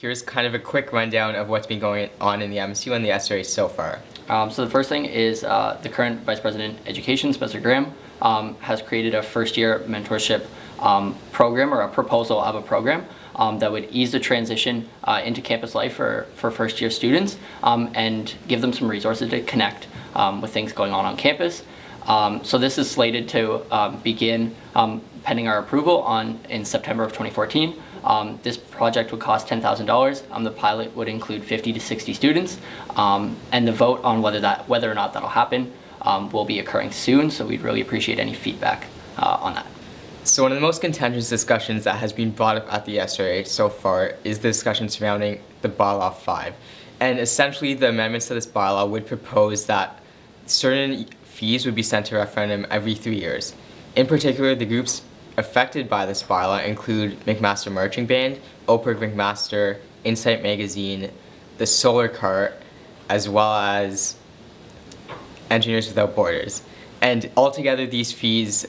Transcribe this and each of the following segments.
here's kind of a quick rundown of what's been going on in the MSU and the SRA so far. So the first thing is the current Vice President Education, Spencer Graham, has created a first-year mentorship program, or a proposal of a program that would ease the transition into campus life for first-year students and give them some resources to connect with things going on campus. So this is slated to begin pending our approval in September of 2014. This project would cost $10,000. The pilot would include 50 to 60 students, and the vote on whether or not that'll happen will be occurring soon. So we'd really appreciate any feedback on that. So one of the most contentious discussions that has been brought up at the SRA so far is the discussion surrounding the bylaw 5. And essentially the amendments to this bylaw would propose that certain fees would be sent to referendum every 3 years. In particular, the groups affected by this bylaw include McMaster Marching Band, Oprah McMaster, Insight Magazine, the Solar Cart, as well as Engineers Without Borders. And altogether, these fees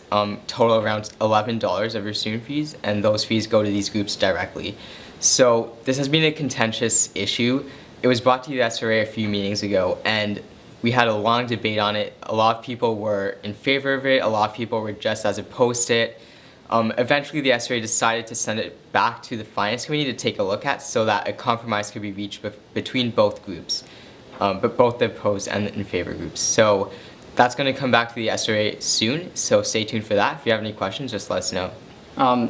total around $11 of your student fees, and those fees go to these groups directly. So this has been a contentious issue. It was brought to the SRA a few meetings ago, and we had a long debate on it. A lot of people were in favor of it, a lot of people were just as opposed to it. Eventually the SRA decided to send it back to the Finance Committee to take a look at so that a compromise could be reached between both groups, but both the opposed and the in favor groups. So that's going to come back to the SRA soon, so stay tuned for that. If you have any questions, just let us know.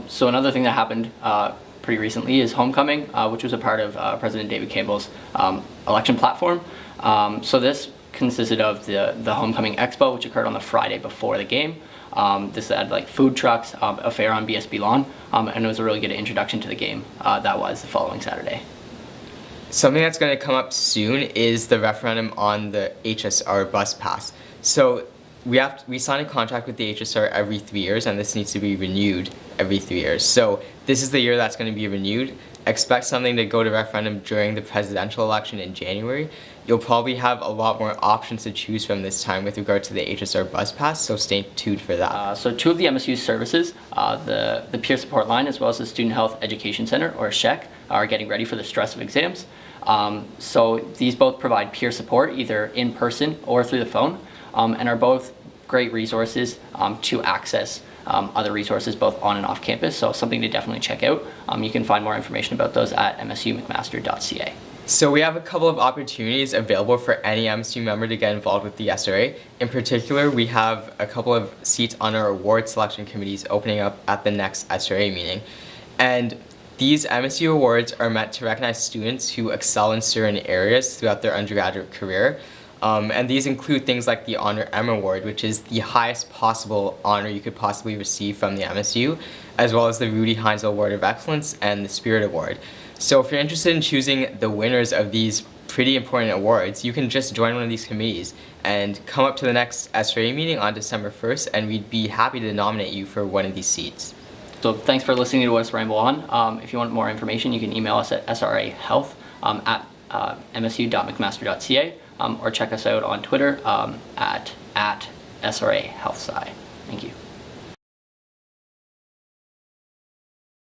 So another thing that happened pretty recently is homecoming, which was a part of President David Campbell's election platform. So this consisted of the homecoming expo, which occurred on the Friday before the game. This had like food trucks, a fair on BSB lawn, and it was a really good introduction to the game. That was the following Saturday. Something that's going to come up soon is the referendum on the HSR bus pass. So we sign a contract with the HSR every 3 years, and this needs to be renewed every 3 years. So this is the year that's going to be renewed. Expect something to go to referendum during the presidential election in January. You'll probably have a lot more options to choose from this time with regard to the HSR bus pass, so stay tuned for that. So two of the MSU services, the peer support line as well as the Student Health Education Center, or SHEC, are getting ready for the stress of exams. So these both provide peer support either in person or through the phone, and are both great resources to access other resources both on and off campus, so something to definitely check out. You can find more information about those at msumcmaster.ca. So we have a couple of opportunities available for any MSU member to get involved with the SRA. In particular, we have a couple of seats on our award selection committees opening up at the next SRA meeting. And these MSU awards are meant to recognize students who excel in certain areas throughout their undergraduate career. And these include things like the Honor M Award, which is the highest possible honor you could possibly receive from the MSU, as well as the Rudy Heinzel Award of Excellence and the Spirit Award. So if you're interested in choosing the winners of these pretty important awards, you can just join one of these committees and come up to the next SRA meeting on December 1st, and we'd be happy to nominate you for one of these seats. Thanks for listening to us ramble on. If you want more information, you can email us at srahealth at msu.mcmaster.ca, or check us out on Twitter at SRA Health Sci. Thank you.